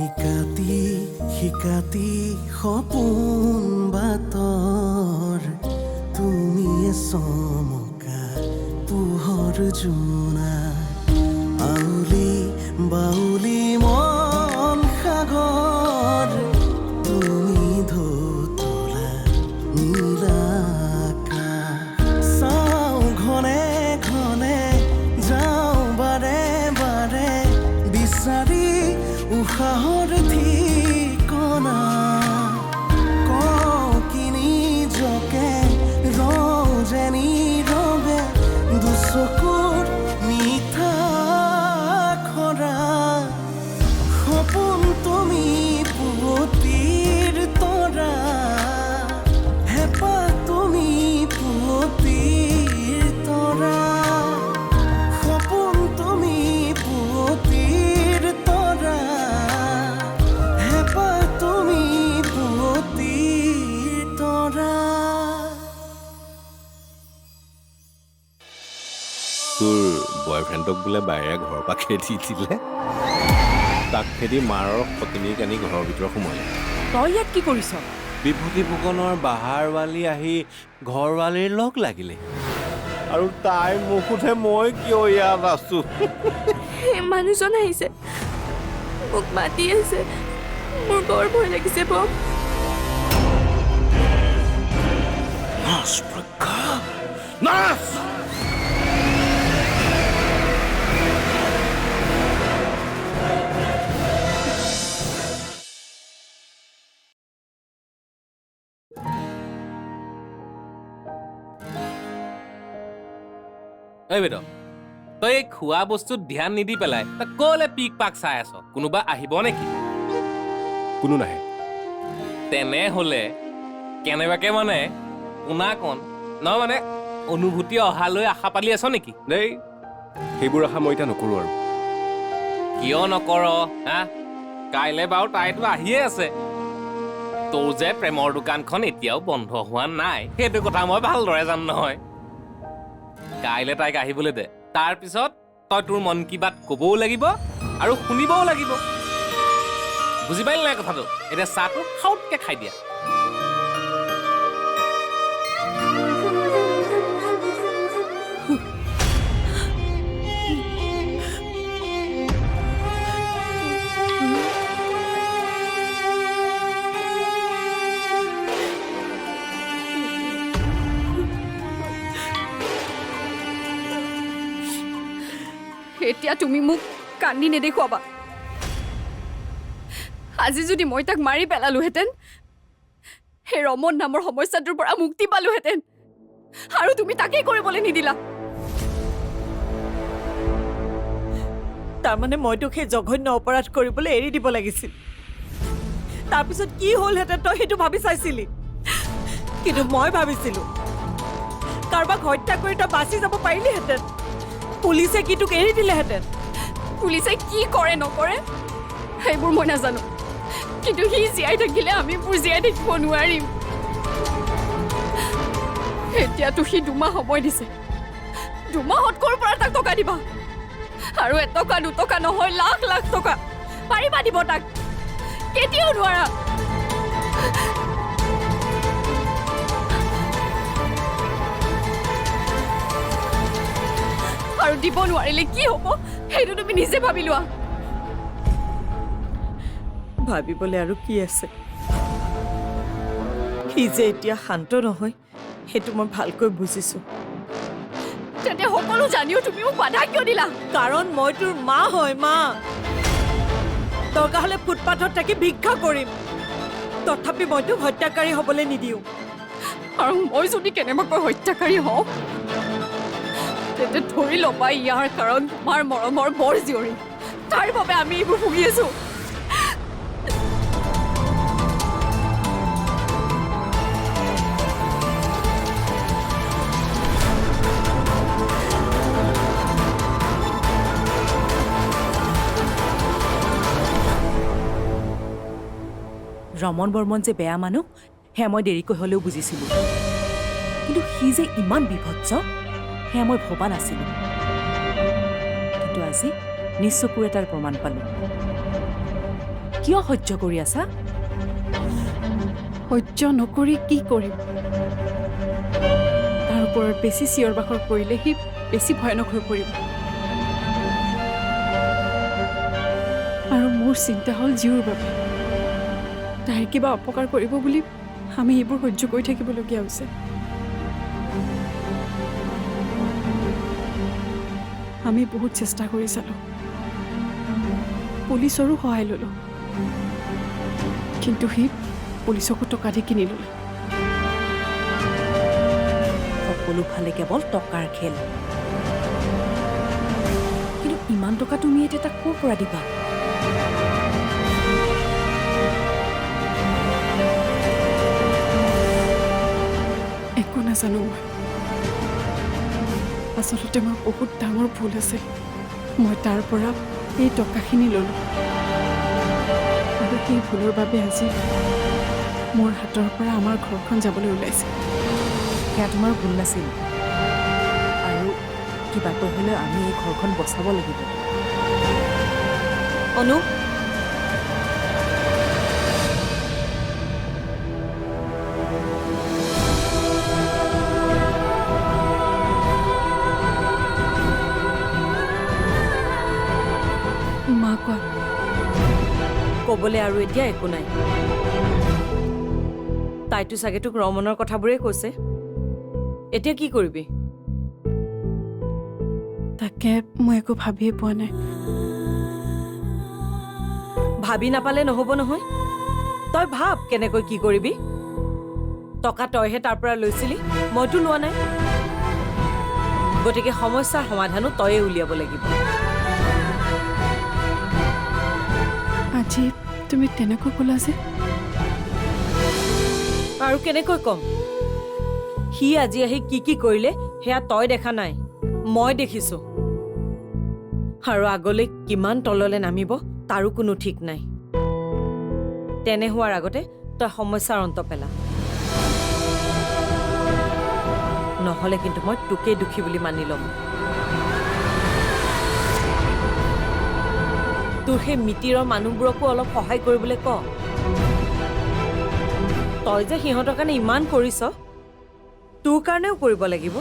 ইকাতি শিকাতি সপোন বাতৰ তুমিয়ে চমকা পোহৰ জোনা আউলি বাউলি মন সাগৰ তুমি ধুতলা নীলা আকাশ চাওঁ ঘনে ঘনে যাওঁ বাৰে বাৰে বিচাৰি উশাহৰ ঠিকনা কওঁ কি নিজকে ৰওঁ যে নীৰৱে দুচকুৰ মিঠা খৰা সপোন তুমি পুৱতিৰ তৰা হেঁপাহ তুমি পুৱতিৰ তৰা সপোন তুমি পুৱতিৰ তৰা হেঁপাহ তুমি পুৱতিৰ তৰা তোৰ বয়ফ্ৰেণ্ডক বোলে বাহিৰে ঘৰৰ পৰা খেদি দিলে তাক খেদি মাৰৰ সতিনী কানি ঘৰৰ ভিতৰত সোমালে তই ইয়াত কি কৰিছ? বিভূতি ফুকনৰ বাহাৰৱালী আহি ঘৰৱালীৰ লগ লাগিলে আৰু তাই মোক সোধে মই কিয় ইয়াত আছো সেই মানুহজন আহিছে মোক মাতি আছে মোৰ বৰ ভয় লাগিছে বৌ নাচ প্ৰজ্ঞা নাচ ঐ বেদ তই এই খোৱা বস্তুত ধ্যান নিদি পেলাই তই কলে পিক পাক চাই আছ কোনোবা আহিব নেকি কোনো নাহে তেনেহলে কেনেবাকে মানে পোনাকণ নহয় মানে অনুভূতি অহালৈ আশা পালি আছ নেকি দেই সেইবোৰ আশা মই এতিয়া নকৰোঁ আৰু কিয় নকৰ হা কাইলৈ বাৰু তাইতো আহিয়ে আছে তোৰ যে প্ৰেমৰ দোকানখন এতিয়াও বন্ধ হোৱা নাই সেইটো কথা মই ভালদৰে জানো নহয় কাইলৈ তাইক আহিবলৈ দে তাৰপিছত তই তোৰ মন কি বাত ক'বও লাগিব আৰু শুনিবও লাগিব বুজি পাইল নাই কথাটো এতিয়া চাহটো খাউতকে খাই দিয়া এতিয়া তুমি মোক কান্দি নেদেখুৱাবা আজি যদি মই তাক মাৰি পেলালোহেঁতেন সেই ৰমন নামৰ সমস্যাটোৰ পৰা মুক্তি পালোহেঁতেন আৰু তুমি তাকেই কৰিবলৈ নিদিলা তাৰমানে মইতো সেই জঘন্য অপৰাধ কৰিবলৈ এৰি দিব লাগিছিল তাৰপিছত কি হ'লহেঁতেন তই সেইটো ভাবি চাইছিলি কিন্তু মই ভাবিছিলো কাৰোবাক হত্যা কৰি তই বাচি যাব পাৰিলিহেঁতেন পুলিচে কি তোক এৰি দিলেহেঁতেন পুলিচে কি কৰে নকৰে সেইবোৰ মই নাজানো কিন্তু সি জীয়াই থাকিলে আমি মোৰ জীয়াই থাকিব নোৱাৰিম এতিয়াতো সি 2 মাহ সময় দিছে 2 মাহত ক'ৰ পৰা তাক টকা দিবা আৰু 1 টকা 2 টকা নহয় লাখ লাখ টকা পাৰিবা দিব তাক কেতিয়াও নোৱাৰা আৰু দিব নোৱাৰিলে কি হ'ব সেইটো তুমি নিজে ভাবি লোৱা ভাবিবলৈ আৰু কি আছে সি যে এতিয়া শান্ত নহয় সেইটো মই ভালকৈ বুজিছো তেন্তে সকলো জানিও তুমি মোক বাধা কিয় দিলা কাৰণ মই তোৰ মা হয় মা দৰকাৰ হ'লে ফুটপাথত থাকি ভিক্ষা কৰিম তথাপি মই তোক হত্যাকাৰী হ'বলৈ নিদিওঁ আৰু মই যদি কেনেবাকৈ হত্যাকাৰী হওঁ তেন্তে ধৰি ল'বা ইয়াৰ কাৰণ তোমাৰ মৰমৰ বৰ জীয়ৰী তাৰ বাবে আমি এইবোৰ ভুগি আছো ৰমন বৰ্মন যে বেয়া মানুহ সেয়া মই দেৰিকৈ হ'লেও বুজিছিলোঁ কিন্তু সি যে ইমান বিভৎস সেয়া মই ভবা নাছিলোঁ কিন্তু আজি নিজ চকুৰে তাৰ প্ৰমাণ পালোঁ কিয় সহ্য কৰি আছা? সহ্য নকৰি কি কৰিম? তাৰ ওপৰত বেছি চিঞৰ বাখৰ কৰিলে সি বেছি ভয়ানক হৈ পৰিব। আৰু মোৰ চিন্তা হ'ল জীউৰ বাবে। তাইৰ কিবা অপকাৰ কৰিব বুলি আমি এইবোৰ সহ্য কৰি থাকিবলগীয়া হৈছে। আমি বহুত চেষ্টা কৰি চালোঁ, পুলিচৰো সহায় ল'লোঁ, কিন্তু সি পুলিচকো টকা দি কিনি ল'লে। সকলো ফালে কেৱল টকাৰ খেল। কিন্তু ইমান টকা তুমি এতিয়া তাক ক'ৰ পৰা দিবা? একো নাজানো মই। আচলতে মোৰ বহুত ডাঙৰ ভুল আছিল। মই তাৰ পৰা এই টকাখিনি ল'লোঁ, আৰু সেই ভুলৰ বাবে আজি মোৰ হাতৰ পৰা আমাৰ ঘৰখন যাবলৈ ওলাইছে। সেয়া তোমাৰ ভুল নাছিল, আৰু কিবাকৈ হ'লেও আমি এই ঘৰখন বচাব লাগিব। অনু, মা কোৱা। ক'বলৈ আৰু এতিয়া একো নাই। তাইতো চাগে তোক ৰমনৰ কথাবোৰেই কৈছে। এতিয়া কি কৰিবি? তাকে মই একো ভাবিয়ে পোৱা নাই। ভাবি নাপালে নহ'ব নহয়। তই ভাব কেনেকৈ কি কৰিবি। টকা তইহে তাৰ পৰা লৈছিলি, মইতো লোৱা নাই। গতিকে সমস্যাৰ সমাধানো তয়ে উলিয়াব লাগিব। আজি তুমি তেনেকৈ ক'লা যে? আৰু কেনেকৈ ক'ম? সি আজি আহি কি কি কৰিলে সেয়া তই দেখা নাই, মই দেখিছোঁ। আৰু আগলৈ কিমান তললৈ নামিব তাৰো কোনো ঠিক নাই। তেনে হোৱাৰ আগতে তই সমস্যাৰ অন্ত পেলা, নহ'লে কিন্তু মই তোকেই দুখী বুলি মানি ল'ম। তোৰ সেই মিতিৰৰ মানুহবোৰকো অলপ সহায় কৰিবলৈ ক। তই যে সিহঁতৰ কাৰণে ইমান কৰিছ, তোৰ কাৰণেও কৰিব লাগিব।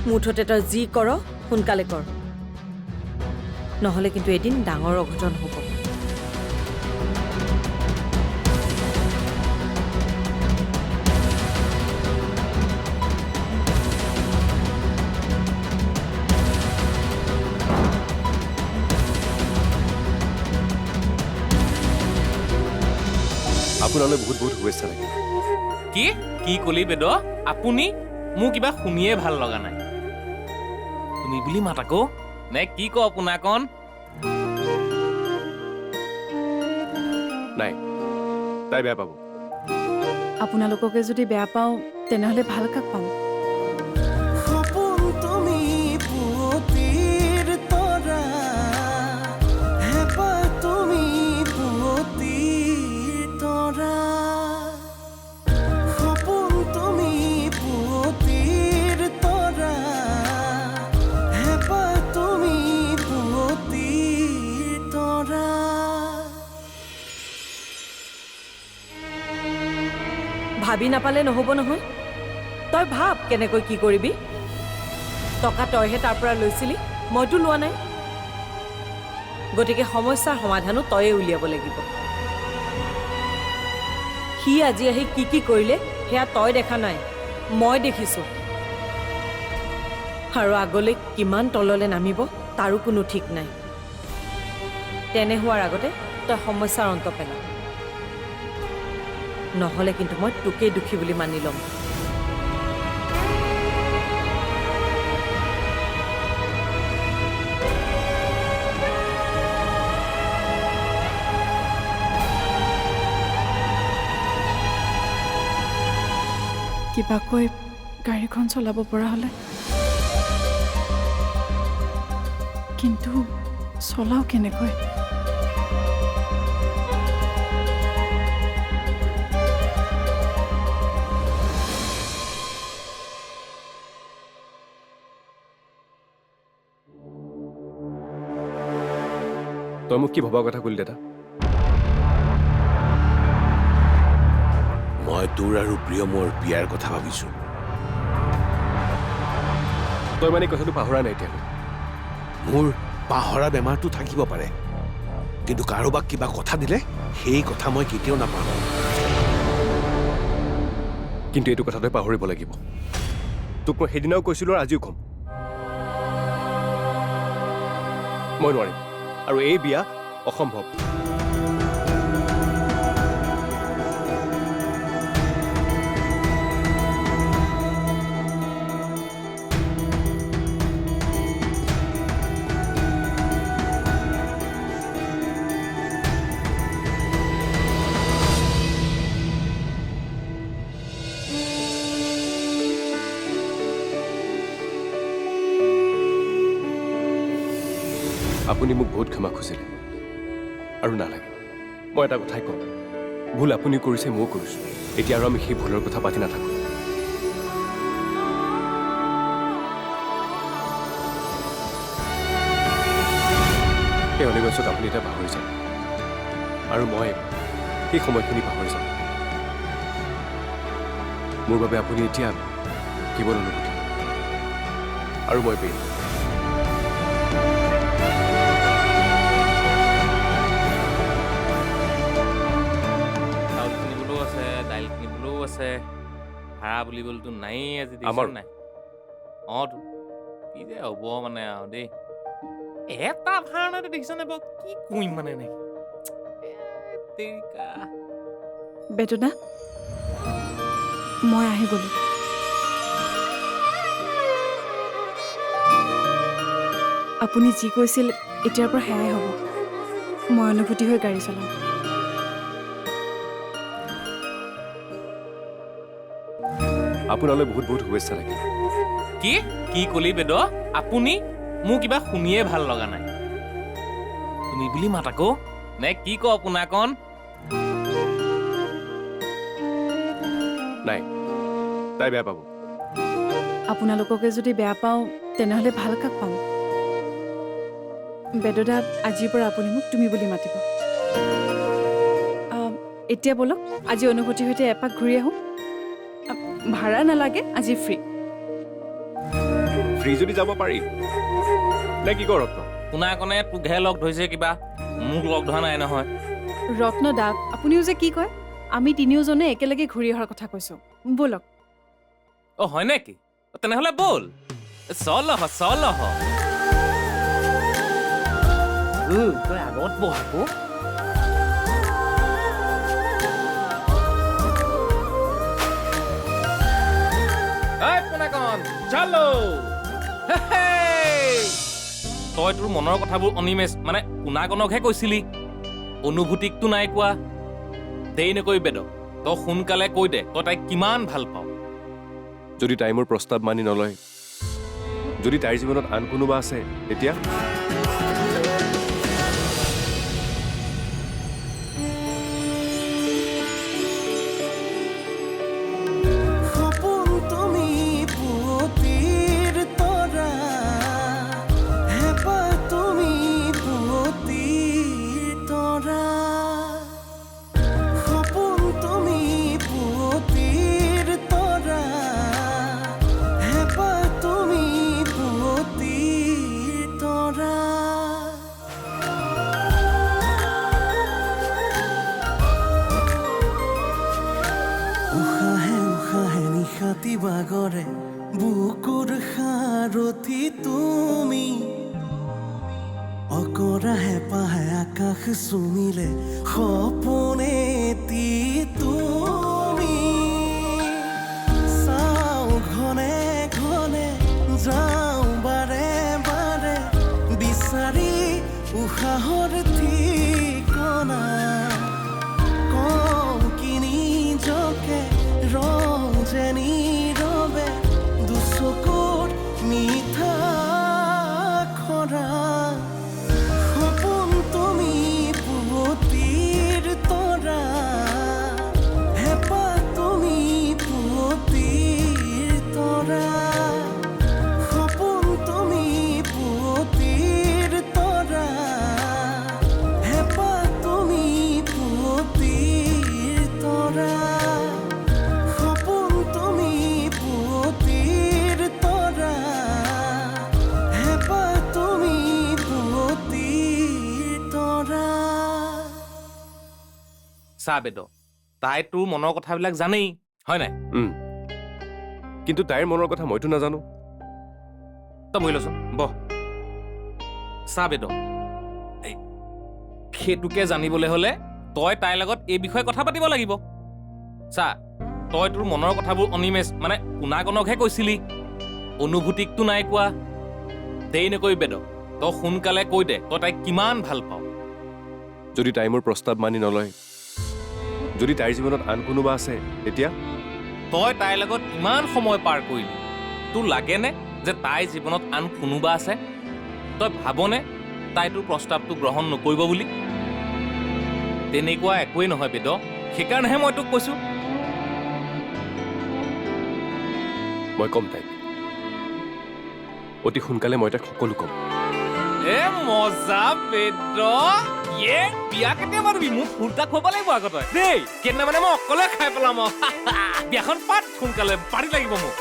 মুঠতে তই যি কৰ সোনকালে কৰ, নহ'লে কিন্তু এদিন ডাঙৰ অঘটন হ'ব। আপোনালৈ বহুত বহুত শুভেচ্ছা লাগিল। কি কি কলি বেদ? আপুনি? মোৰ কিবা শুনিয়ে ভাল লগা নাই। তুমি বুলি মাত আকৌ, নে কি ক আপোনাকণ? নাই, তাই বেয়া পাব। আপোনালোককে যদি বেয়া পাওঁ তেনেহ'লে ভাল কাক পাম? সপোন তুমি পুৱতিৰ তৰা, হেঁপাহ তুমি পুৱতিৰ তৰা। সপোন তুমি পুৱতিৰ তৰা, হেঁপাহ তুমি পুৱতিৰ তৰা। ভাবি নাপালে নহ'ব নহয়। তই ভাব কেনেকৈ কি কৰিবি। টকা তইহে তাৰ পৰা লৈছিলি, মইতো লোৱা নাই। গতিকে সমস্যাৰ সমাধানো তয়ে উলিয়াব লাগিব। সি আজি আহি কি কি কৰিলে সেয়া তই দেখা নাই, মই দেখিছোঁ। আৰু আগলৈ কিমান তললৈ নামিব তাৰো কোনো ঠিক নাই। তেনে হোৱাৰ আগতে তই সমস্যাৰ অন্ত পেলা, নহ'লে কিন্তু মই তোকেই দুখী বুলি মানি ল'ম। কিবাকৈ গাড়ীখন চলাব পৰা হ'লে। কিন্তু চলাও কেনেকৈ? তই মোক কি ভবা কথা কলি দাদা? মই তোৰ আৰু প্ৰিয়মৰ বিয়াৰ কথা ভাবিছো। তই মানে কথাটো পাহৰা নাই এতিয়া? মোৰ পাহৰা বেমাৰটো থাকিব পাৰে, কিন্তু কাৰোবাক কিবা কথা দিলে সেই কথা মই কেতিয়াও নাপাহৰোঁ। কিন্তু এইটো কথা তই পাহৰিব লাগিব। তোক মই সেইদিনাও কৈছিলো আৰু আজিও ক'ম, মই নোৱাৰিম, আৰু এই বিয়া অসম্ভৱ। আপুনি মোক বহুত ক্ষমা খুজিলে, আৰু নালাগে। মই এটা কথাই কম, ভুল আপুনি কৰিছে, ময়ো কৰিছোঁ। এতিয়া আৰু আমি সেই ভুলৰ কথা পাতি নাথাকোঁ। সেই অনিমেষক আপুনি এতিয়া পাহৰি যাম, আৰু মই সেই সময়খিনি পাহৰি যাম। মোৰ বাবে আপুনি এতিয়া কেৱল অনুভূতি, আৰু মই পেয়ে দাইল কিনিবলৈও আছে, ভাড়া বুলিবলৈতো নায়েই আজি আমাৰ নাই। অঁ তো কি যে হ'ব মানে আৰু দেই, এটা ভাড়া নাই দেখিছ নে বাৰু? কি কৰিম মানে এনেকে? বেদনা, মই আহি গ'লো। আপুনি যি কৈছিল এতিয়াৰ পৰা সেয়াই হ'ব। মই অনুভূতি হৈ গাড়ী চলাম। আপোনালৈ বহুত বহুত শুভেচ্ছা থাকিল। কি কি কলি বেদ? আপুনি? মোৰ কিবা শুনিয়ে ভাল লগা নাই। তুমি বুলি মাত আকৌ, নে কি ক আপোনাকণ? নাই, তাই বেয়া পাব। আপোনালোককে যদি বেয়া পাওঁ তেনেহ'লে ভাল কাক পাম? বেদদা, আজিৰ পৰা আপুনি মোক তুমি বুলি মাতিব। এতিয়া ব'লক, আজি অনুভূতিৰ সৈতে এপাক ঘূৰি আহোঁ। ভাড়া নালাগে, আজি ফ্ৰী। ফ্ৰী যদি যাব পাৰি, নে কি কৰ ৰত্ন? শুনাকণে তোকহে লগ ধৰিছে কিবা, মোক লগ ধৰা নাই নহয়। ৰত্ন দা, আপুনিও যে কি কয়? আমি তিনিওজনে একেলগে ঘূৰি অহাৰ কথা কৈছোঁ। ব'লক। অ' হয় নেকি? তেনেহ'লে ব'ল, চলহ চলহ। তই আগত বহ আকৌ। তই তোৰ মনৰ কথাবোৰ অনিমেষ মানে কুনাকণকহে কৈছিলি, অনুভূতিকতো নাই কোৱা। দেৰি নকৰি বেদ, তই সোনকালে কৈ দে তই তাইক কিমান ভাল পাৱ। যদি তাই মোৰ প্ৰস্তাৱ মানি নলয়, যদি তাইৰ জীৱনত আন কোনোবা আছে, তেতিয়া সপোন তুমি পুৱতিৰ তৰা, হেঁপাহ তুমি পুৱতিৰ তৰা। সপোন তুমি পুৱতিৰ তৰা, হেঁপাহ তুমি পুৱতিৰ তৰা। উশাহে উশাহে নিশাতি বাগৰে, বুকুৰ সাৰথি তুমি। অকৰা হেঁপাহে আকাশ চুমিলে, সপোনেতি তুমি। চাওঁ ঘনে ঘনে, যাওঁ বাৰে বাৰে, বিচাৰি উশাহৰ ঠিকনা। কওঁ কি নিজকে ৰওঁ যে নীৰৱে, দুচকুৰ মিঠা খৰা। সপোন তুমি পুৱতিৰ তৰা, হেঁপাহ তুমি পুৱতিৰ তৰা। সপোন তুমি পুৱতিৰ তৰা, চা বেদ তাই তোৰ মনৰ কথাবিলাক জানেই হয় নাই কিন্তু তাইৰ মনৰ কথা মইতো নাজানো। তই বহি লচোন বহ। চা বেদ সেইটোকে জানিবলৈ হলে তই তাইৰ লগত এই বিষয়ে কথা পাতিব লাগিব। চা তই তোৰ মনৰ কথাবোৰ অনিমেষ মানে কোনাকণকহে কৈছিলি, অনুভূতিকটো নাই কোৱা। দেৰি নকৰিবি বেদ, তই সোনকালে কৈ দে তই তাইক কিমান ভাল পাৱ। যদি তাই মোৰ প্ৰস্তাৱ মানি নলয়, যদি তাইৰ জীৱনত আন কোনোবা আছে তেতিয়া তই তাইৰ লগত ইমান সময় পাৰ কৰিলি, তোৰ লাগেনে যে তাইৰ জীৱনত আন কোনোবা আছে? তই ভাবনে তাই তোৰ প্ৰস্তাৱটো গ্ৰহণ নকৰিব বুলি? তেনেকুৱা একোৱেই নহয় বেদ, সেইকাৰণেহে মই তোক কৈছো। মই ক'ম তাইক, অতি সোনকালে মই তাইক সকলো ক'ম। এ মজা বেদ, বিয়া কেতিয়া পাতিবি? মোক ফুলটা খুৱাব লাগিব আগতে দেই। কেইদিনা মানে মই অকলে খাই পেলাম। বিয়াখন পাত সোনকালে, পাতি লাগিব মোক।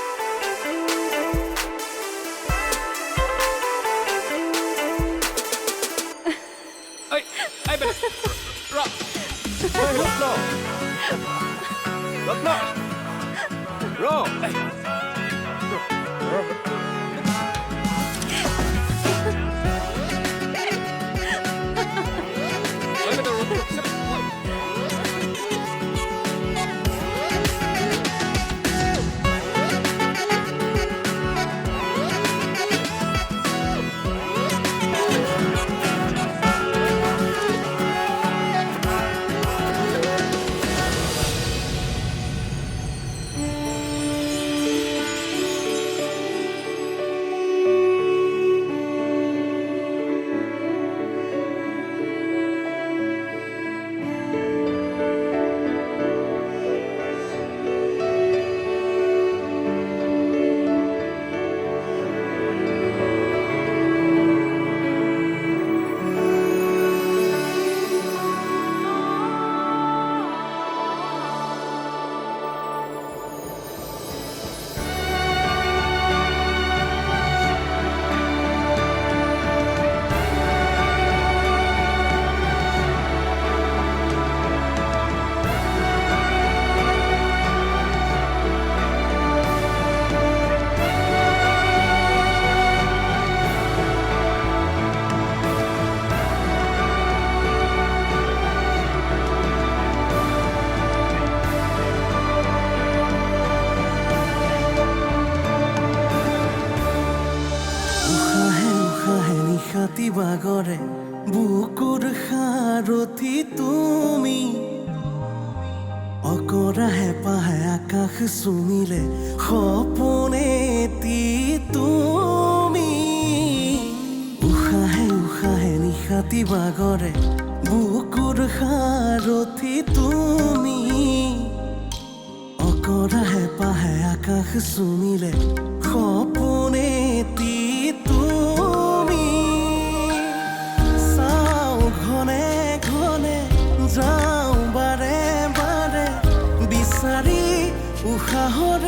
নিশাতি বাগৰে বুকুৰ সাৰথি তুমি, অকৰা হেঁপাহে আকাশ চুমিলে সপোনেতি তুমি। উশাহে উশাহে নিশাতি বাগৰে বুকুৰ সাৰথি তুমি, অকৰা হেঁপাহে আকাশ চুমিলে সপোনেতি তুমি। চাওঁ ঘনে ঘনে যাওঁ বাৰে বাৰে বিচাৰি উশাহৰ